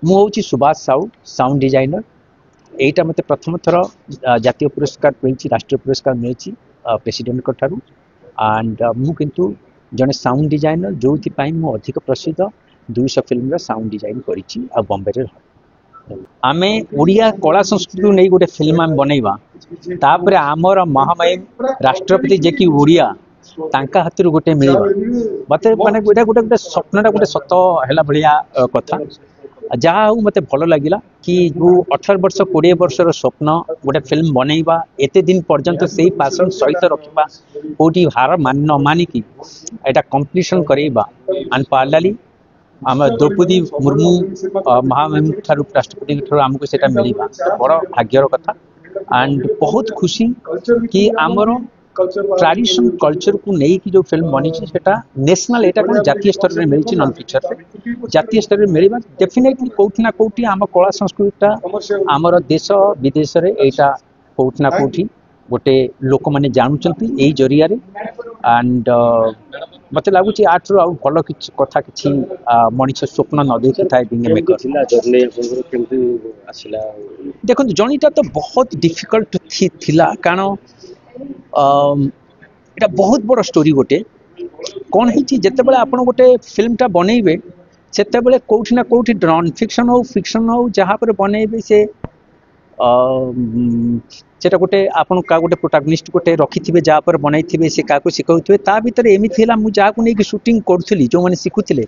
ମୁଁ ହେଉଛି Subhash Sahu sound designer एटा मते प्रथम थर जातीय पुरस्कार मिली राष्ट्रीय पुरस्कार मिली प्रेसिडेंट ठारू एंड मु किंतु जने साउंड डिजाइनर जो मु अधिक प्रसिद्ध 200 फिल्म साउंड डिजाइन करी बॉम्बे रे आमे ओडिया कला संस्कृति नहीं गोटे फिल्म आम बनैबा तापर आमर महामहिम राष्ट्रपति जे कि ओडिया तांका हाथ गोटे मिलवा मत माने गोटे गोटे गोटे स्वप्नटा गोटे सत है भाया कथा जहाँ हूँ मत भल लगे कि जो 18 वर्ष 20 वर्षर स्वप्न गोटे फिल्म बनैबा एते दिन पर्यंत से पैशन सहित रखा कौटी हार मान न मानिकी एटा कंप्लीशन करवा एंड पार्लाली आम द्रौपदी मुर्मू महामहिम ठारू राष्ट्रपति ठारू आमको सेटा मिलवा बड़ भाग्यर कथा एंड बहुत खुशी कि आमर ट्रेडिशन कल्चर को नहीं कि जो फिल्म बनी सेटा नेशनल एटा कौन जातीय स्तर में मिली नॉन फीचर जातीय स्तर में मिलवा डेफिनेटली कौटि ना कौटि आम कला संस्कृति आमर देश विदेश रे एटा कौटि ना कौटि गोटे लोक मैंने जानुचंती यही जरिया एंड मत लगुच आठर आउ भल कथा कि मनीष स्वप्न न देखे था देखो जर्नीटा तो बहुत डिफिकल्ट थिला कारण एटा बहुत बड़ स्टोरी गोटे कौन है जिते आप गोटे फिल्मटा बनइबे से कौटि ना कौटि नॉन फिक्शन हो फिक्शन हो जहाँ पर बनइबे से सेटा गोटे आपन का गोटे प्रोटागनिस्ट गोटे रखी जहाँ पर बनई से क्या शिखाऊे ता भर एमती है मुझे नहीं शूटिंग करूली जो मैंने शिखुले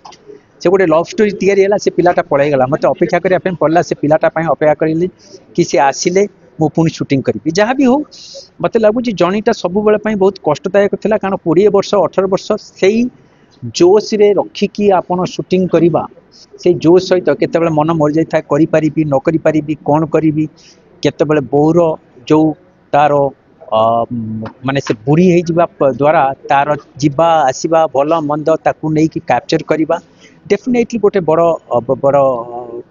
से गोटे लव स्टोरी तैयारी से पिलाटा पलैगला मत अपेक्षा करने पड़ा से पिलाटा अपेक्षा करी कि सी आसिले मु पुणी शूटिंग करी जहाँ भी हो मत लगुच जर्नीटा सब बेले बहुत कष्टदायक था कारण 20 वर्ष 18 वर्ष से जोश रे रखिकी आपन शूटिंग करवा से जोश सहित केते मन मरी जाए करी न करी कौन करी केते बोर जो तार माने से बुढ़ी हो द्वारा तार जीवा आसवा भल मंद ताकू नहीं कि कैप्चर करवा डेफिनेटली गोटे बड़ बड़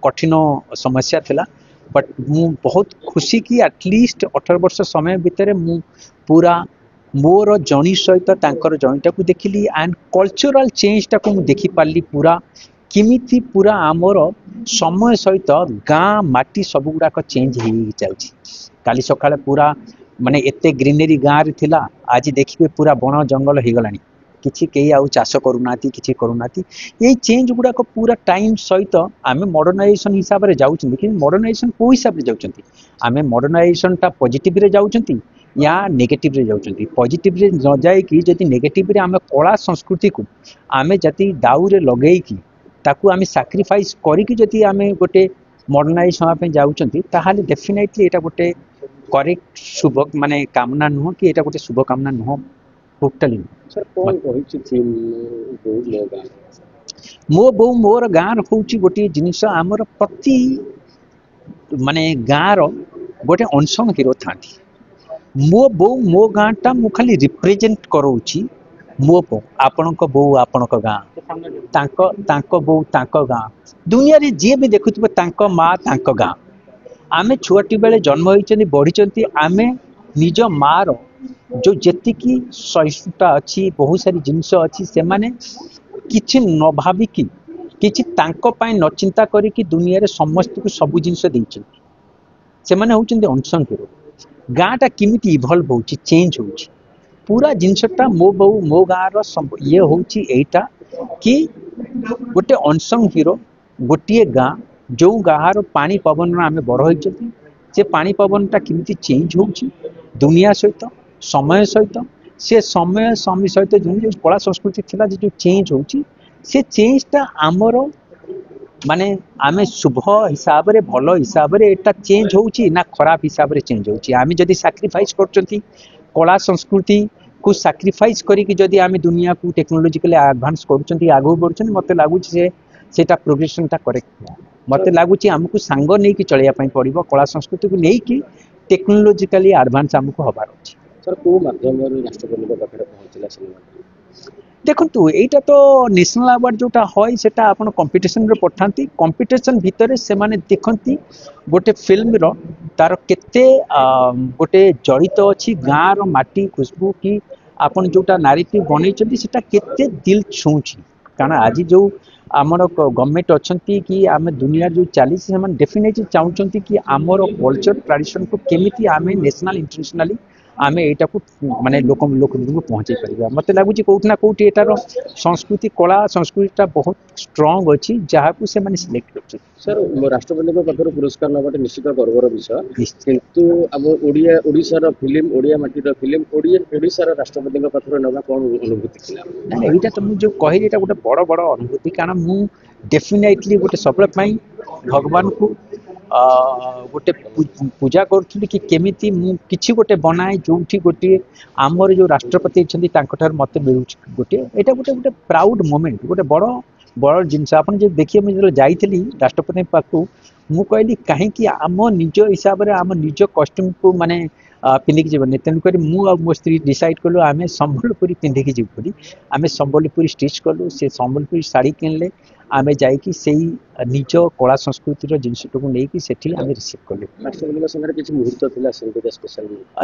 कठिन समस्या थिला बट मु बहुत खुशी कि एटलिस्ट 18 वर्ष समय भितर मु पूरा मोर जर्नी सहित तांकर जर्नीटा को देखिली एंड कल्चरल चेंजटा को देखी पारली पूरा किमिति पूरा आमर समय सहित गाँ माटी सब गुड़ाक चेंज हो जाउची काली सकाळे पूरा माने एते ग्रीनरी गाँ रे थिला आज देखिए पूरा बण जंगल हो गलानी किछि केही आउ चाष करूनाती किछि करूनाती ये चेंज गुड़ाक पूरा टाइम सहित आमे मॉडर्नाइजेशन हिसाब रे जाउछन कि मॉडर्नाइजेशन को हिसाब रे जाउछन आमे मॉडर्नाइजेशन टा पॉजिटिव रे जाउछन या नेगेटिव रे जाउछन पॉजिटिव रे न जाय कि जदि नेगेटिव रे आमे कला संस्कृति को आमे जति दाउ रे लगेई कि ताकू आमे सैक्रिफाइस करी कि जति आमे गोटे मॉडर्नाइज होवा पे जाउछन ताहाले डेफिनेटली एटा गोटे करेक्ट शुभ माने कामना नुह कि एटा गोटे शुभ कामना नुह टोटली सर कौन कहिछि थीम मो बो मोर गाँव हूँ गोटे जिनस आमर प्रति माने गाँव गोटे अनसंग हीरो था मो बो मो गाँटा मु खाली रिप्रेजेंट करोची मो बो आपण बो आपण गाँ तांको बो तांको गाँ दुनिया रे जी भी देखुथिबे तांको माँ तांको गाँ आमे छुआटी बेले जन्म होइचनी बढ़ीचंती आमे निज मार जो जेतिकी सहिष्णुता अच्छी बहुत सारी जिनस अच्छी से माने किछि न भाविकी किछि तांको पाए न चिंता करिकी दुनिया रे समस्त को सब जिनस देइछन से माने होचंती अनसंग हीरो गाँटा किमिति इवॉल्व होची चेंज होची पूरा जिनसटा मो बहु मो गाँर ये होची एटा कि गोटे अनसंग हीरो गोटे गाँ जो गाँर पानी पवन आमे बड़ होइछथि से पानी पवनटा किमिति चेंज होची दुनिया सहित समय सहित से समय समय सहित जो कला संस्कृति थिला जो चेंज होची से चेंजटा आमर माने आमे शुभ हिसाब रे भल हिसाब रे एटा चेंज होची ना खराब हिसाब रे चेंज होची आमे जदी सैक्रिफाइस करचंती कला संस्कृति को सैक्रिफाइस करी कि जदी आमे दुनिया को टेक्नोलॉजिकली एडवांस करचंती आगो बढ़चंती मते लागुची से सेटा प्रोग्रेशनटा करेक्ट मते लागुची हमकु सांग नै कि चलिया पई पड़िबो कला संस्कृति को नै कि टेक्नोलॉजिकली एडवांस हमकु हबार अछि सर को माध्यम रे राष्ट्रपति को पाखरे पहुंचला सिनेमा देखु एटा तो नेशनल अवार्ड जोटा होय सेटा आपण कंपटीशन रे पठांती कंपटीशन भितरे से माने देखंती गोटे फिल्म रो तार केते गोटे जड़ित अछि गाँ रो माटी खुशबू की आपण जोटा नारेटिव बनै छथि सेटा केते दिल छूची कारण आज जो आमर गवर्नमेंट अच्छा कि आम दुनिया जो चली डेफिनेटली चाहते कि आमर कल्चर ट्रेडिशन को केमी आम नेशनल इंटरनेशनली आम यहाँ को माने लोक पहुँचे पार मत लगुच कौट ना कौट एटार संस्कृति कला संस्कृति बहुत स्ट्रंग अच्छी जहाँ को से सिलेक्ट कर सर राष्ट्रपति पाखर पुरस्कार नवाटे निश्चित गर्वर विषय किंतु अब ओडिशार फिल्म ओडिया माटीर फिल्म ओडिशार राष्ट्रपति पाखर नवा कौन अनुभूति ना यहाँ तो मुझे कहली गोटे बड़ बड़ अनुभूति कारण मु डेफिनेटली गोटे सब भगवान को गोटे पूजा करुँगी कि केमिति मु किछि गोटे बनाए जो गोटे आमर जो राष्ट्रपति अच्छा मत मिलूँ गोटे यहाँ गोटे गोटे प्राउड मोमेंट गोटे बड़ बड़ जिनस आप देखिए मुझे जाइली राष्ट्रपति पाखु मु कहली कहीं आम निज हिसाब से आम निज कस्ट्यूम को माने पिंधिकी जीवन तेणुक मो स्त्री डिसाइड कलु आम संबलपुरी पिंधिकी जीव आम संबलपुरी स्टिच कलु से संबलपुरी शाढ़ी किनले आम जाकि निज कला संस्कृतिर जिनसटा को लेकिन सेठी आम रिसीव कलु राष्ट्रपति मुहूर्त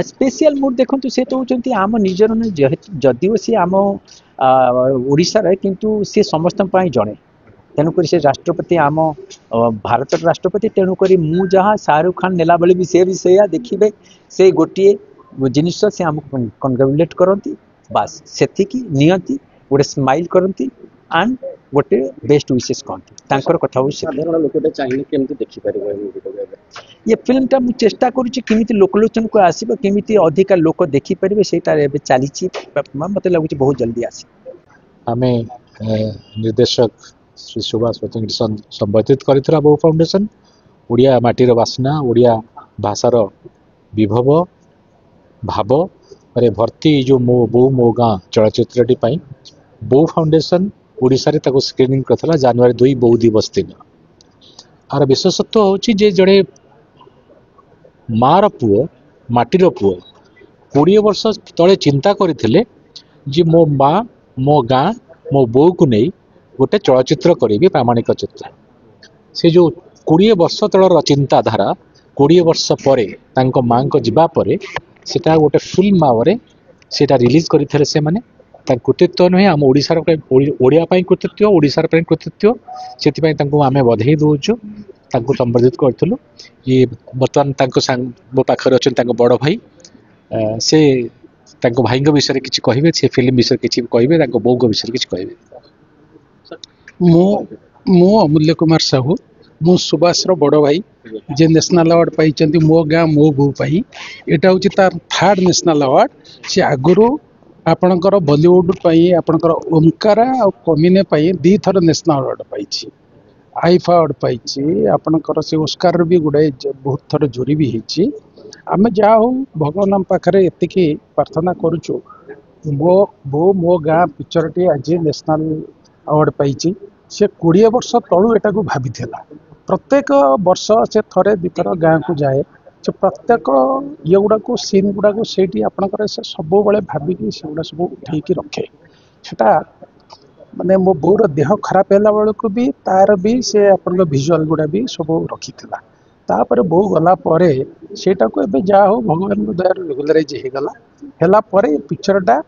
स्पेशल मुहूर्त देखो से तो होती आम निजर जदिव सी आम ओडिशार किंतु सी समस्त जड़े तेणुक से राष्ट्रपति आम भारत राष्ट्रपति तेणुक मु जहाँ शाहरुख खान नेला बेले भी से देखिए से गोटे जिनिस से आमको कंग्रेचुलेट करती बास से नियंती गोटे स्माइल करती एंड गोटे बेस्ट विशेष कहती कथा साधारण लोक चाहिए केमती देखिपारे ये फिल्मटा मु चेष्टा करुँची लोकलोचन को आसब केमी अधिका लोक देखिपारे से चली मत लगुच बहुत जल्दी आस आम निर्देशक श्री सुभाष पतंगी संबोधित कर बहु फाउंडेशन ओडिया माटीर बासना ओडिया भाषार विभव भाव अरे भर्ती जो मो बो मो गाँ चलचित्रटी बहु फाउंडेशन ओडिशा रे ताको स्क्रीनिंग करथला जनवरी 2 बहु दिवस दिन आर विशेषत्व होची जे जड़े मार पुओ माटीर पुओ 20 वर्ष तले चिंता करथिले जे मो माँ मो गाँ मो बो को नहीं गोटे चलचित्र करी प्रामाणिक चित्र से जो 20 वर्ष तलर चिंताधारा 20 वर्ष पर माँ को जीवा पर सेटा गोटे फिल्म भाव से रिलीज करते से माने कृतित्व नुहे आम ओडिशार ओडिया कृतित्व ओडिशार कृतित्व से आम बधाई दौचु संबर्धित करूँ ये बर्तमान मो पाखे अच्छा बड़ भाई से भाई विषय किसी कहे से फिल्म विषय किसी कहे बो विषय किसी कहे मो अमूल्य कुमार साहू मु सुभाष बड़ भाई जे नेशनल अवार्ड पाई मो गाँ मो बो पाई एटा हूँ तार 3rd नेशनल अवार्ड से आगुरी आपणकर बॉलीवुड पाई आपणकर ओमकारा और कमिने पाई 2 थर नेशनल अवार्ड पाई आईफा अवार्ड पाई आपणकर से ओस्कार भी गुड़ाए बहुत थर जोरी भी होती आम जा हो भगवान पाखे एतिकी प्रार्थना करुचु मो बो मो गाँ पिक्चरटी आज नेशनल अवार्ड पाई से 20 वर्ष तलू एटा को भाभी प्रत्येक वर्ष से थरे दिथर गाँ को जाए से प्रत्येक ये गुड़ा को सीन गुड़ा को से आपंकर से सब भाविक से गुड़ा सब उठे रखे सेटा माने मो बोर देह खराब है बेलू को भी तार भी से अपन भिजुआल गुड़ा भी सब रखी तापर बो गला परे सेटा को एबे जा हो भगवान दयार रेगुलराइज होगला परे पिक्चरटा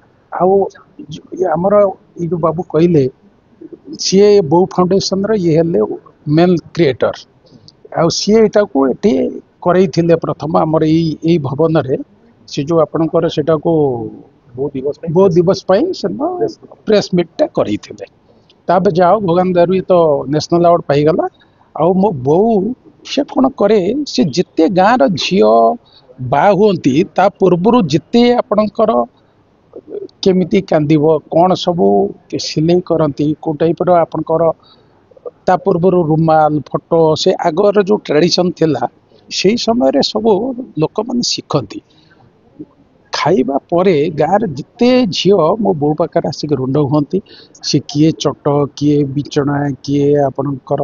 आमर ये जो बाबू कहले सी बो फाउंडेशन ये हेले मेन क्रिएटर आ सी यहाँ को ये करई प्रथम आमर यही भवन रे से जो आपणकर सेटा को बो दिवस प्रेस मीटा करई जाओ भगवान दयारु तो नेशनल अवार्ड पाईगला आ मो बो से कौन करे से जिते गाँव झी बा हुंती ता पूर्व जिते आपणकर केमिति कांदिब कौन सबू सिलाई करती को टाइप आपणकर ता पूर्व रुमाल फोटो से आगर जो ट्रेडिशन थिला से समय सब लोक मैंने शिखती खाइबा परे गाँव जिते झील मो बो पाखे आसिक रुंड हुंती सी किए चट किए बिचना किए आपणकर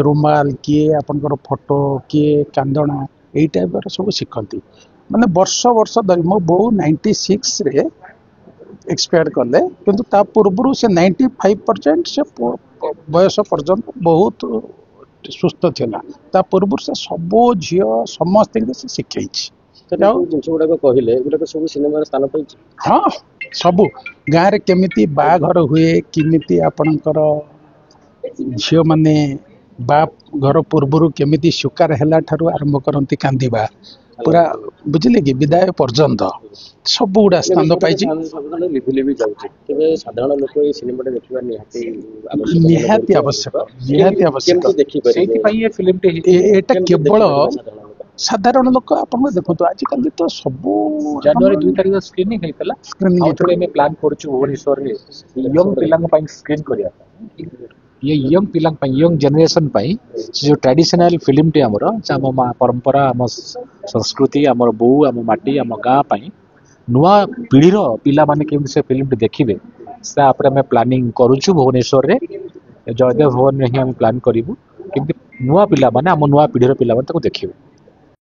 रुमाल किए आपणकर फोटो किए कांदना यही टाइप सब शिखती माने वर्ष वर्ष धरी मो बो 96 रे एक्सपायर कले किंतु ता पूर्व से 95% से बयस पर्यंत बहुत सुस्थ थिला ता पूर्व से सब झील समस्त से शिखई ସେଟା ଆଉ ଜିନିଷ ଗୁଡାକ କହିଲେ ଏଗୁଡାକ ସବୁ ସିନେମାରେ ସ୍ଥାନ ପାଇଛି। ହଁ ସବୁ ଗାଁରେ କେମିତି ବାହାଘର ହୁଏ, କେମିତି ଆପଣଙ୍କର ଝିଅମାନେ ବାପ ଘର ପୂର୍ବରୁ କେମିତି ସୁକାର ହେଲା ଠାରୁ ଆରମ୍ଭ କରନ୍ତି କାନ୍ଦିବା, ପୁରା ବୁଝିଲେ କି ବିଦାୟ ପର୍ଯ୍ୟନ୍ତ ସବୁ ଗୁଡା ସ୍ଥାନ ପାଇଛି। ସବୁବେଳେ ଲିଭି ଲିଭି ଯାଉଛି, ତେବେ ସାଧାରଣ ଲୋକ ଏଇ ସିନେମାଟା ଦେଖିବା ନିହାତି ଆବଶ୍ୟକ। ନିହାତି ଆବଶ୍ୟକ, ନିହାତି ଆବଶ୍ୟକ। କେମିତି ଦେଖିପାରିବେ? ସେଇଥିପାଇଁ ଏ ଫିଲ୍ମଟି ଏଟା କେମିତି କେବଳ ଦେଖିପାରିବେ ସାଧାରଣ ଲୋକ? ସାଧାରଣ ଲୋକ ଆପଣ ଦେଖନ୍ତୁ ଆଜିକାଲି ତ ସବୁ ଜାନୁଆରୀ 2 ତାରିଖ ସ୍କ୍ରିନିଂ ହେଇଥିଲା। Screening ଆଉ ହେଇଥିଲା। ଥରେ ଆମେ ପ୍ଲାନ୍ କରୁଛୁ ଭୁବନେଶ୍ୱରରେ ୟଙ୍ଗ ପିଲାଙ୍କ ପାଇଁ ସ୍କ୍ରିନ୍ କରିବା ପାଇଁ। ये यंग पिलांग ପାଇଁ यंग जनरेशन ପାଇଁ ସେ ଯୋଉ ଟ୍ରାଡିସନାଲ ଫିଲ୍ମଟି ଆମର ଆମ ମା ପରମ୍ପରା, ଆମ ସଂସ୍କୃତି, ଆମର ବୋଉ, ଆମ ମାଟି, ଆମ ଗାଁ ପାଇଁ ନୂଆ ପିଢ଼ିର ପିଲାମାନେ କେମିତି ସେ ଫିଲ୍ମଟି ଦେଖିବେ ସେ ଉପରେ ଆମେ ପ୍ଲାନିଂ କରୁଛୁ ଭୁବନେଶ୍ୱରରେ। ଜୟଦେବ ଭବନରେ ହିଁ ଆମେ ପ୍ଲାନ୍ କରିବୁ କେମିତି ନୂଆ ପିଲାମାନେ, ଆମ ନୂଆ ପିଢ଼ିର ପିଲାମାନେ ତାକୁ ଦେଖିବେ।